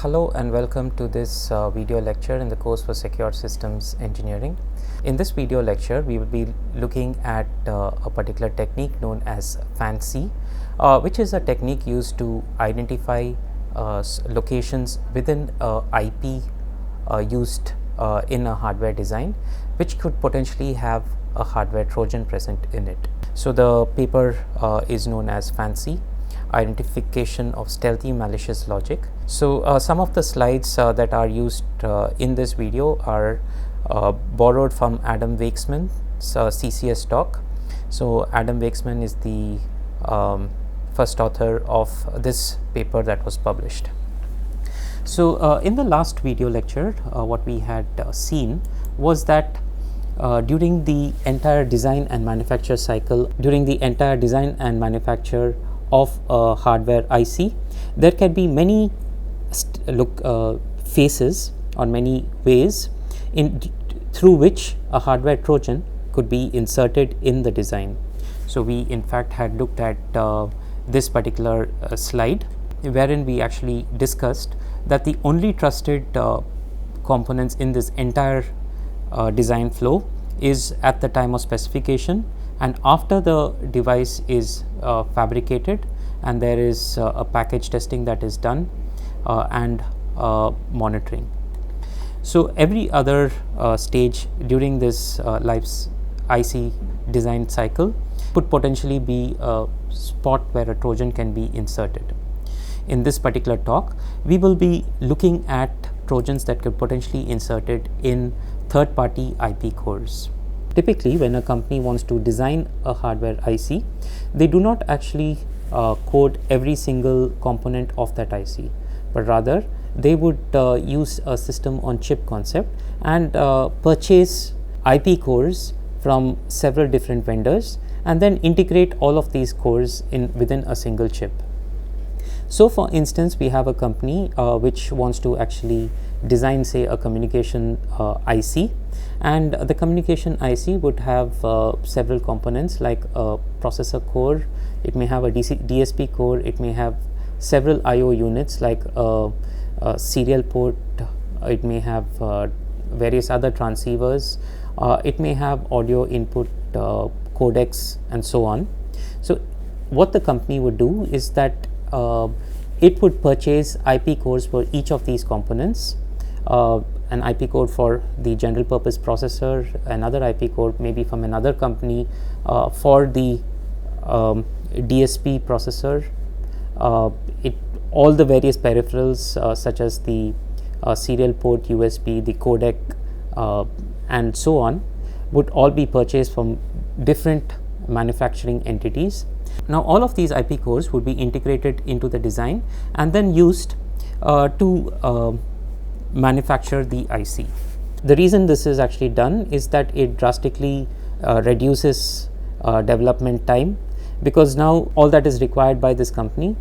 Hello and welcome to this video lecture in the course for Secure Systems Engineering. In this video lecture, we will be looking at a particular technique known as FANCI, which is a technique used to identify locations within IP used in a hardware design, which could potentially have a hardware Trojan present in it. So the paper is known as FANCI, Identification of Stealthy Malicious Logic. So some of the slides that are used in this video are borrowed from Adam Wakeman's CCS talk. So Adam Wakeman is the first author of this paper that was published. So in the last video lecture, what we had seen was that during the entire design and manufacture cycle, during the entire design and manufacture of a hardware IC, there can be many phases or many ways through which a hardware Trojan could be inserted in the design. So we in fact had looked at this particular slide, wherein we actually discussed that the only trusted components in this entire design flow is at the time of specification and after the device is fabricated, and there is a package testing that is done and monitoring. So every other stage during this life's IC design cycle could potentially be a spot where a Trojan can be inserted. In this particular talk, we will be looking at Trojans that could potentially inserted in third-party IP cores. Typically, when a company wants to design a hardware IC, they do not actually code every single component of that IC, but rather they would use a system on chip concept and purchase IP cores from several different vendors and then integrate all of these cores within a single chip. So for instance, we have a company which wants to actually design, say, a communication IC, and the communication IC would have several components like a processor core, it may have a DSP core, it may have several IO units like a serial port, it may have various other transceivers, it may have audio input codecs and so on. So what the company would do is that it would purchase IP cores for each of these components, an IP core for the general purpose processor, another IP core maybe from another company for the DSP processor, all the various peripherals such as the serial port, USB, the codec and so on would all be purchased from different manufacturing entities. Now all of these IP cores would be integrated into the design and then used to manufacture the IC. The reason this is actually done is that it drastically reduces development time, because now all that is required by this company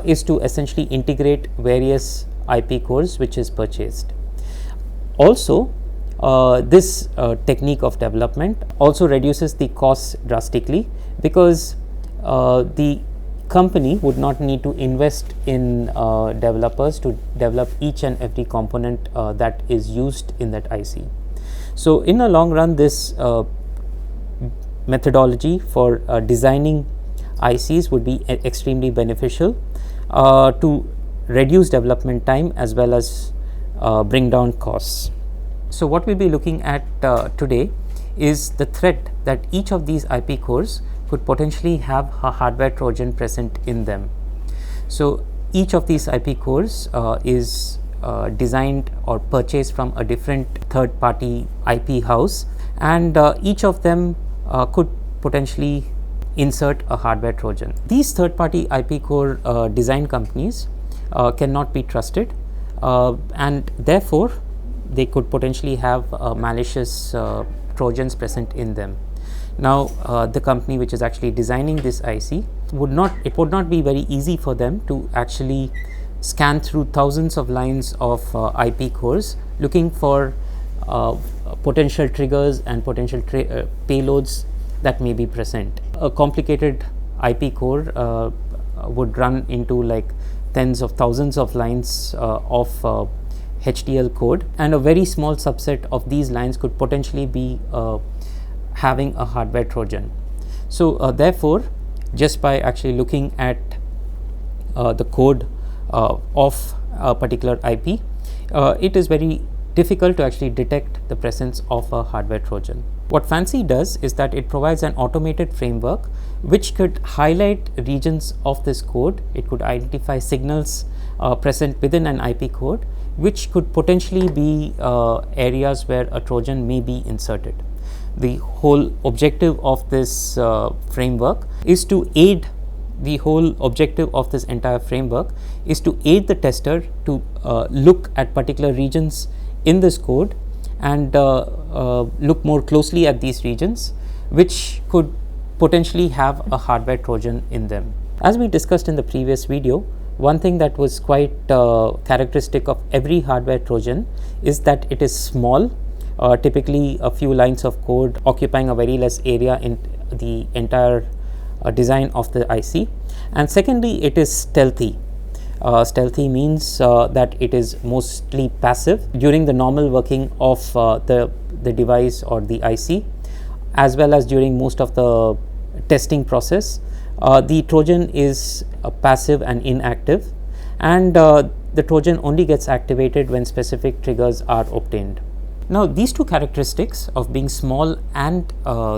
is to essentially integrate various IP cores which is purchased. Also, this technique of development also reduces the costs drastically, because the company would not need to invest in developers to develop each and every component that is used in that IC. So in the long run, this methodology for designing ICs would be extremely beneficial to reduce development time as well as bring down costs. So what we'll be looking at today is the threat that each of these IP cores could potentially have a hardware Trojan present in them. So each of these IP cores is designed or purchased from a different third-party IP house, and each of them could potentially insert a hardware Trojan. These third-party IP core design companies cannot be trusted, and therefore they could potentially have malicious Trojans present in them. Now the company which is actually designing this IC would not be very easy for them to actually scan through thousands of lines of IP cores looking for potential triggers and potential payloads that may be present. A complicated IP core would run into like tens of thousands of lines of HDL code, and a very small subset of these lines could potentially be having a hardware Trojan. So therefore, just by actually looking at the code of a particular IP, it is very difficult to actually detect the presence of a hardware Trojan. What FANCI does is that it provides an automated framework which could highlight regions of this code. It could identify signals present within an IP code, which could potentially be areas where a Trojan may be inserted. The whole objective of this framework is to aid the whole objective of this entire framework is to aid the tester to look at particular regions in this code and look more closely at these regions, which could potentially have a hardware Trojan in them. As we discussed in the previous video, one thing that was quite characteristic of every hardware Trojan is that it is small, typically a few lines of code occupying a very less area in the entire design of the IC. And secondly, it is stealthy. Stealthy means that it is mostly passive during the normal working of the device or the IC, as well as during most of the testing process. The Trojan is passive and inactive, and the Trojan only gets activated when specific triggers are obtained. Now, these two characteristics of being small and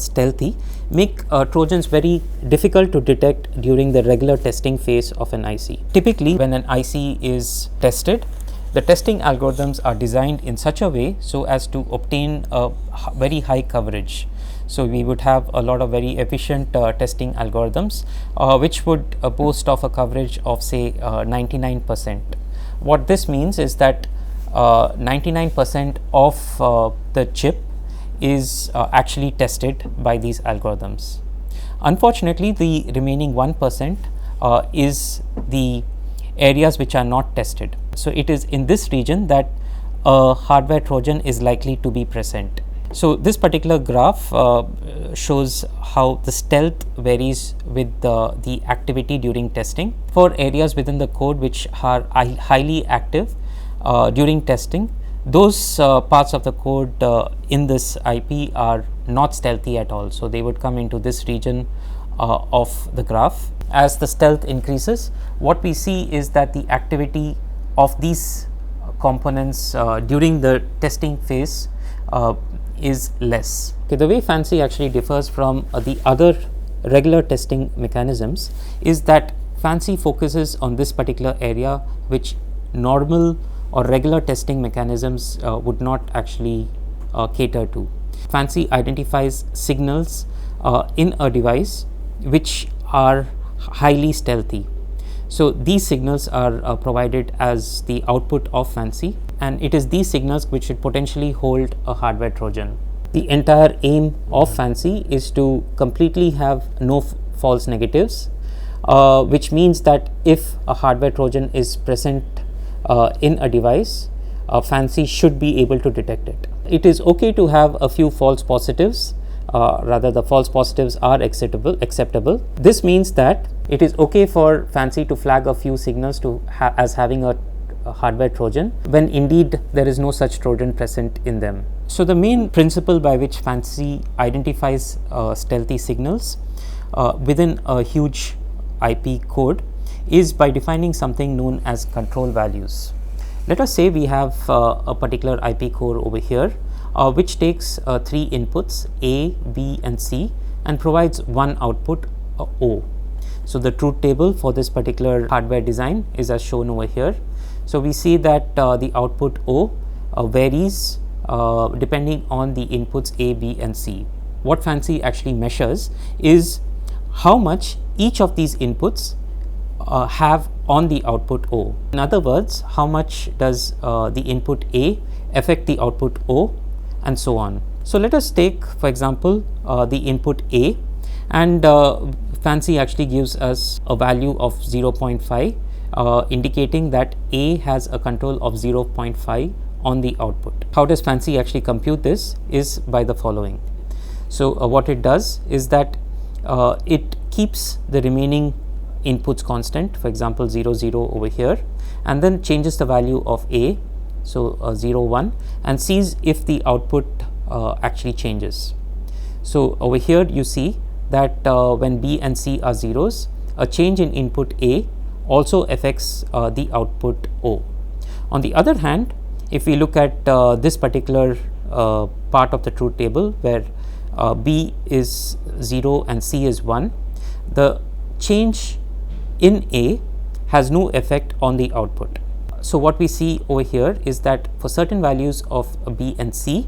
stealthy make Trojans very difficult to detect during the regular testing phase of an IC. Typically, when an IC is tested, the testing algorithms are designed in such a way so as to obtain a very high coverage. So, we would have a lot of very efficient testing algorithms which would boast of a coverage of say 99%. What this means is that 99% of the chip is actually tested by these algorithms. Unfortunately, the remaining 1% is the areas which are not tested. So, it is in this region that a hardware Trojan is likely to be present. So, this particular graph shows how the stealth varies with the activity during testing. For areas within the code which are highly active during testing, those parts of the code in this IP are not stealthy at all. So, they would come into this region of the graph. As the stealth increases, what we see is that the activity of these components during the testing phase is less. Okay, the way FANCI actually differs from the other regular testing mechanisms is that FANCI focuses on this particular area which normal or regular testing mechanisms would not actually cater to. FANCI identifies signals in a device which are highly stealthy. So, these signals are provided as the output of FANCI, and it is these signals which should potentially hold a hardware Trojan. The entire aim of FANCI is to completely have no false negatives, which means that if a hardware Trojan is present in a device, FANCI should be able to detect it. It is okay to have a few false positives, rather the false positives are acceptable. This means that it is okay for FANCI to flag a few signals to as having a hardware Trojan when indeed there is no such Trojan present in them. So, the main principle by which FANCI identifies stealthy signals within a huge IP code is by defining something known as control values. Let us say we have a particular IP core over here which takes 3 inputs A, B and C and provides one output O. So, the truth table for this particular hardware design is as shown over here. So, we see that the output O varies depending on the inputs A, B and C. What FANCI actually measures is how much each of these inputs have on the output O. In other words, how much does the input A affect the output O, and so on. So, let us take for example the input A, and FANCI actually gives us a value of 0.5 indicating that A has a control of 0.5 on the output. How does FANCI actually compute this is by the following. So, what it does is that it keeps the remaining inputs constant, for example 0 0 over here, and then changes the value of A, so 0 1, and sees if the output actually changes. So over here you see that when B and C are zeros, a change in input A also affects the output O. On the other hand, if we look at this particular part of the truth table where B is 0 and C is 1, the change in A has no effect on the output. So what we see over here is that for certain values of B and C,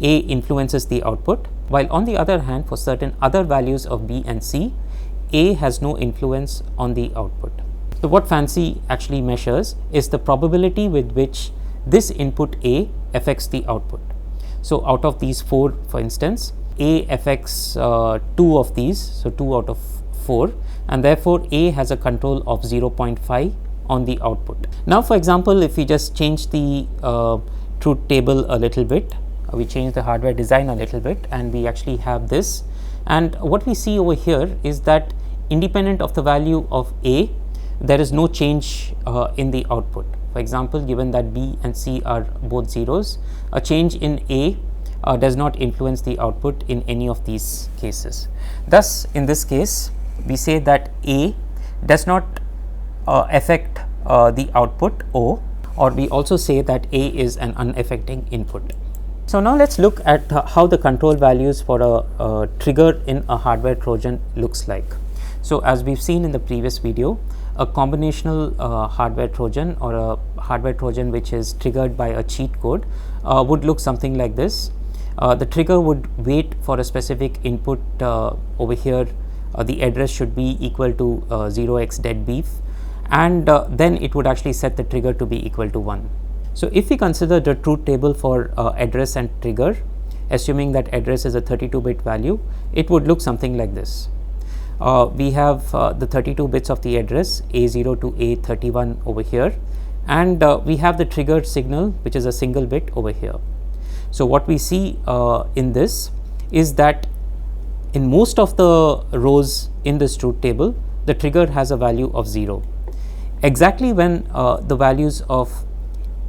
A influences the output, while on the other hand for certain other values of B and C, A has no influence on the output. So what FANCI actually measures is the probability with which this input A affects the output. So out of these 4, for instance, A affects 2 of these, so 2 out of 4, and therefore A has a control of 0.5 on the output. Now for example, if we just change the truth table a little bit, we change the hardware design a little bit, and we actually have this, and what we see over here is that independent of the value of A, there is no change in the output. For example, given that B and C are both zeros, a change in A does not influence the output in any of these cases. Thus, in this case, we say that A does not affect the output O, or we also say that A is an unaffecting input. So now let's look at how the control values for a trigger in a hardware Trojan looks like. So as we've seen in the previous video, a combinational hardware Trojan or a hardware Trojan which is triggered by a cheat code would look something like this. The trigger would wait for a specific input over here. The address should be equal to 0x deadbeef, and then it would actually set the trigger to be equal to 1. So if we consider the truth table for address and trigger, assuming that address is a 32-bit value, it would look something like this. We have the 32 bits of the address A0 to A31 over here, and we have the trigger signal which is a single bit over here. So what we see in this is that in most of the rows in this truth table, the trigger has a value of 0. Exactly when the values of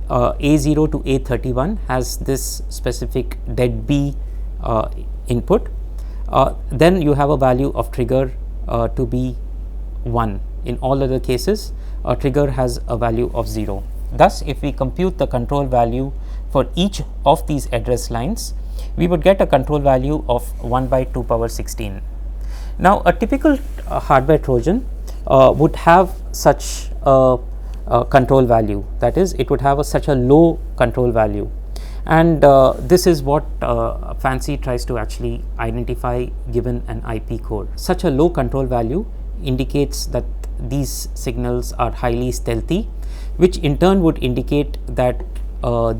A0 to A31 has this specific dead B input, then you have a value of trigger to be 1. In all other cases, a trigger has a value of 0. Thus, if we compute the control value for each of these address lines, we would get a control value of 1 by 2 power 16. Now, a typical hardware Trojan would have such a control value, that is, it would have such a low control value, and this is what FANCI tries to actually identify given an IP core. Such a low control value indicates that these signals are highly stealthy, which in turn would indicate that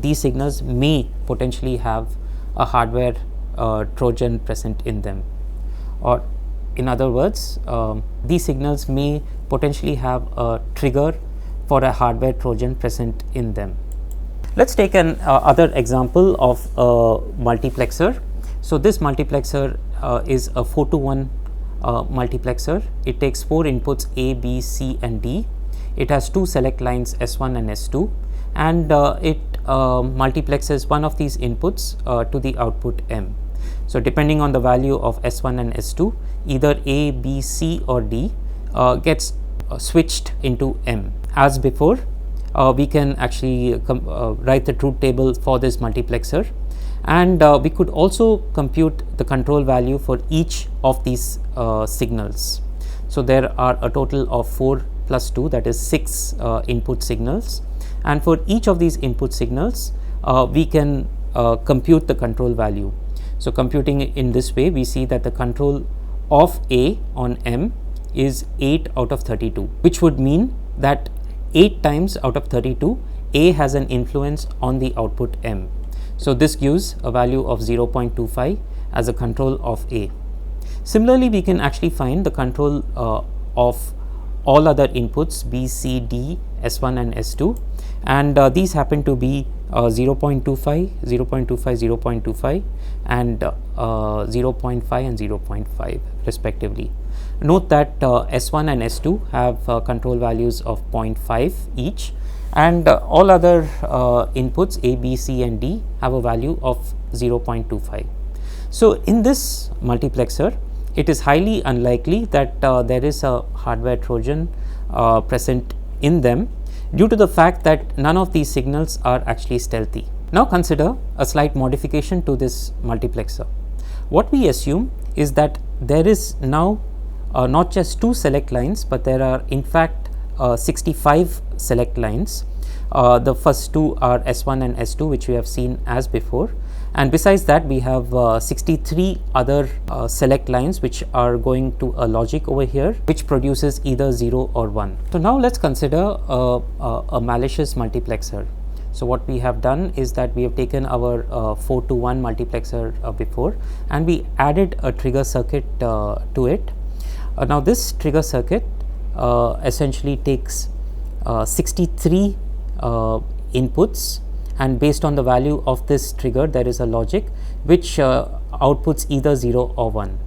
these signals may potentially have a hardware Trojan present in them, or in other words, these signals may potentially have a trigger for a hardware Trojan present in them. Let's take an other example of a multiplexer. So this multiplexer is a 4-to-1 multiplexer. It takes 4 inputs A, B, C and D. It has 2 select lines S1 and S2, and it multiplexes one of these inputs to the output M. So depending on the value of S1 and S2, either A, B, C or D gets switched into M. As before, we can actually write the truth table for this multiplexer, and we could also compute the control value for each of these signals. So there are a total of 4 plus 2, that is 6 input signals, and for each of these input signals we can compute the control value. So computing in this way, we see that the control of A on M is 8 out of 32, which would mean that 8 times out of 32 A has an influence on the output M. So this gives a value of 0.25 as a control of A. Similarly, we can actually find the control of all other inputs B, C, D, S1 and S2, and these happen to be 0.25, 0.25, 0.25 and 0.5 and 0.5 respectively. Note that S1 and S2 have control values of 0.5 each, and all other inputs A, B, C and D have a value of 0.25. So, in this multiplexer, it is highly unlikely that there is a hardware Trojan present in them, due to the fact that none of these signals are actually stealthy. Now consider a slight modification to this multiplexer. What we assume is that there is now not just 2 select lines, but there are in fact 65 select lines. The first 2 are S1 and S2, which we have seen as before, and besides that we have 63 other select lines which are going to a logic over here, which produces either 0 or 1. So now let's consider a malicious multiplexer. So what we have done is that we have taken our 4 to 1 multiplexer before, and we added a trigger circuit to it. Now this trigger circuit essentially takes 63 inputs, and based on the value of this trigger there is a logic which outputs either 0 or 1.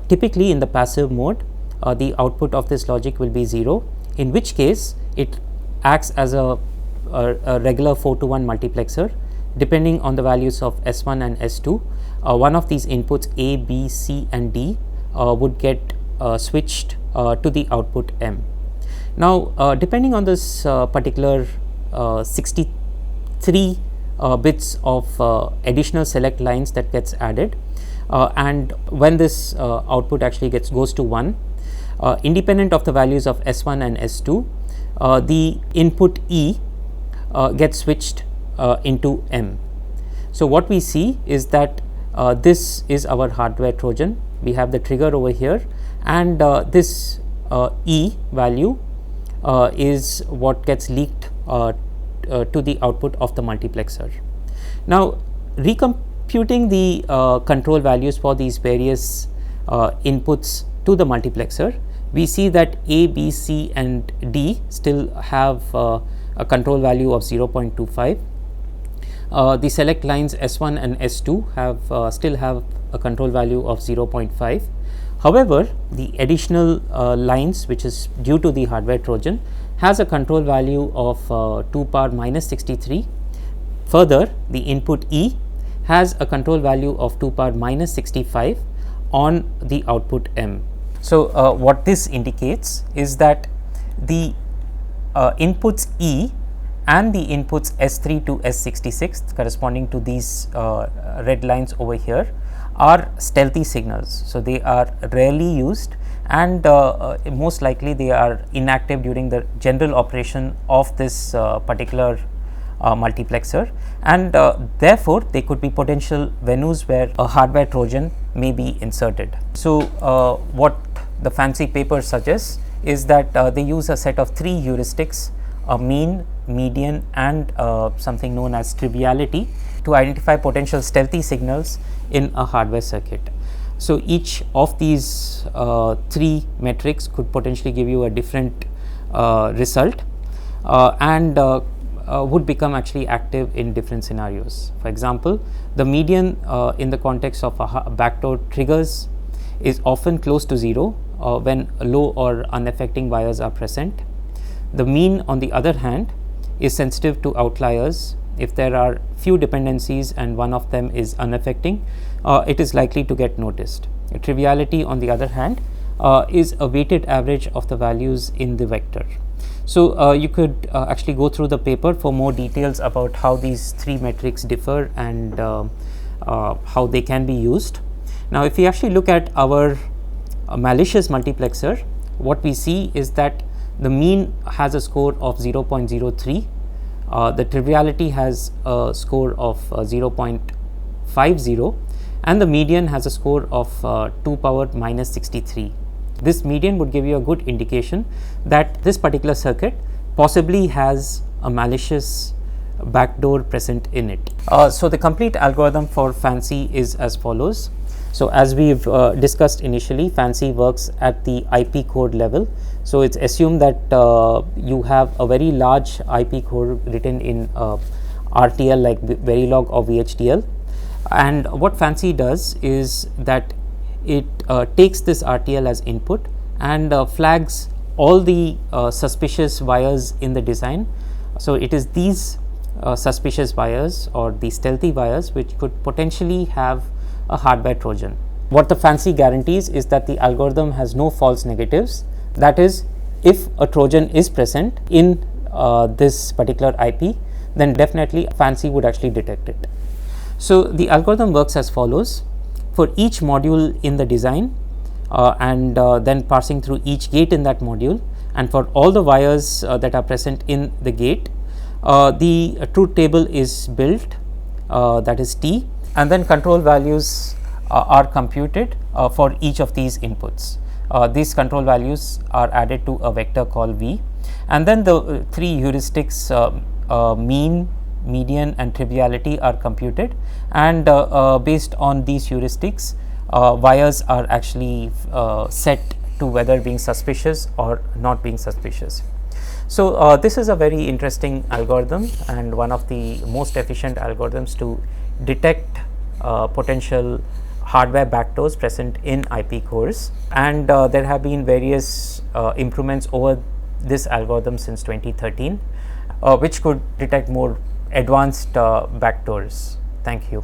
Typically in the passive mode the output of this logic will be 0, in which case it acts as a regular 4 to 1 multiplexer. Depending on the values of S1 and S2, one of these inputs A, B, C and D would get switched to the output M. Now depending on this particular 63 bits of additional select lines that gets added, and when this output actually goes to 1, independent of the values of S1 and S2, the input E gets switched into M. So what we see is that this is our hardware Trojan. We have the trigger over here, and this E value is what gets leaked to the output of the multiplexer. Now recomputing the control values for these various inputs to the multiplexer, we see that A, B, C and D still have a control value of 0.25. The select lines S1 and S2 have still have a control value of 0.5. However, the additional lines which is due to the hardware Trojan has a control value of 2 power minus 63. Further, the input E has a control value of 2 power minus 65 on the output M. So what this indicates is that the inputs E and the inputs S3 to S66 corresponding to these red lines over here are stealthy signals. So they are rarely used, and most likely they are inactive during the general operation of this particular multiplexer, and therefore they could be potential venues where a hardware Trojan may be inserted. So what the FANCI paper suggests is that they use a set of 3 heuristics, a mean, median and something known as triviality, to identify potential stealthy signals in a hardware circuit. So each of these 3 metrics could potentially give you a different result, and would become actually active in different scenarios. For example, the median in the context of a backdoor triggers is often close to 0 when low or unaffecting wires are present. The mean, on the other hand, is sensitive to outliers. If there are few dependencies and one of them is unaffecting, it is likely to get noticed. Triviality, on the other hand, is a weighted average of the values in the vector. So you could actually go through the paper for more details about how these 3 metrics differ and how they can be used. Now if we actually look at our malicious multiplexer, what we see is that the mean has a score of 0.03, the triviality has a score of 0.50, and the median has a score of 2 power minus 63. This median would give you a good indication that this particular circuit possibly has a malicious backdoor present in it. So the complete algorithm for FANCI is as follows. So as we've discussed initially, FANCI works at the IP code level. So it's assumed that you have a very large IP code written in RTL like Verilog or VHDL. And what FANCI does is that it takes this RTL as input and flags all the suspicious wires in the design. So, it is these suspicious wires or the stealthy wires which could potentially have a hardware Trojan. What the FANCI guarantees is that the algorithm has no false negatives. That is, if a Trojan is present in this particular IP, then definitely FANCI would actually detect it. So, the algorithm works as follows. For each module in the design and then passing through each gate in that module, and for all the wires that are present in the gate, the truth table is built, that is T, and then control values are computed for each of these inputs. These control values are added to a vector called V, and then the three heuristics mean, median and triviality are computed, and based on these heuristics wires are actually set to whether being suspicious or not being suspicious. So, this is a very interesting algorithm and one of the most efficient algorithms to detect potential hardware backdoors present in IP cores, and there have been various improvements over this algorithm since 2013 which could detect more advanced backdoors. Thank you.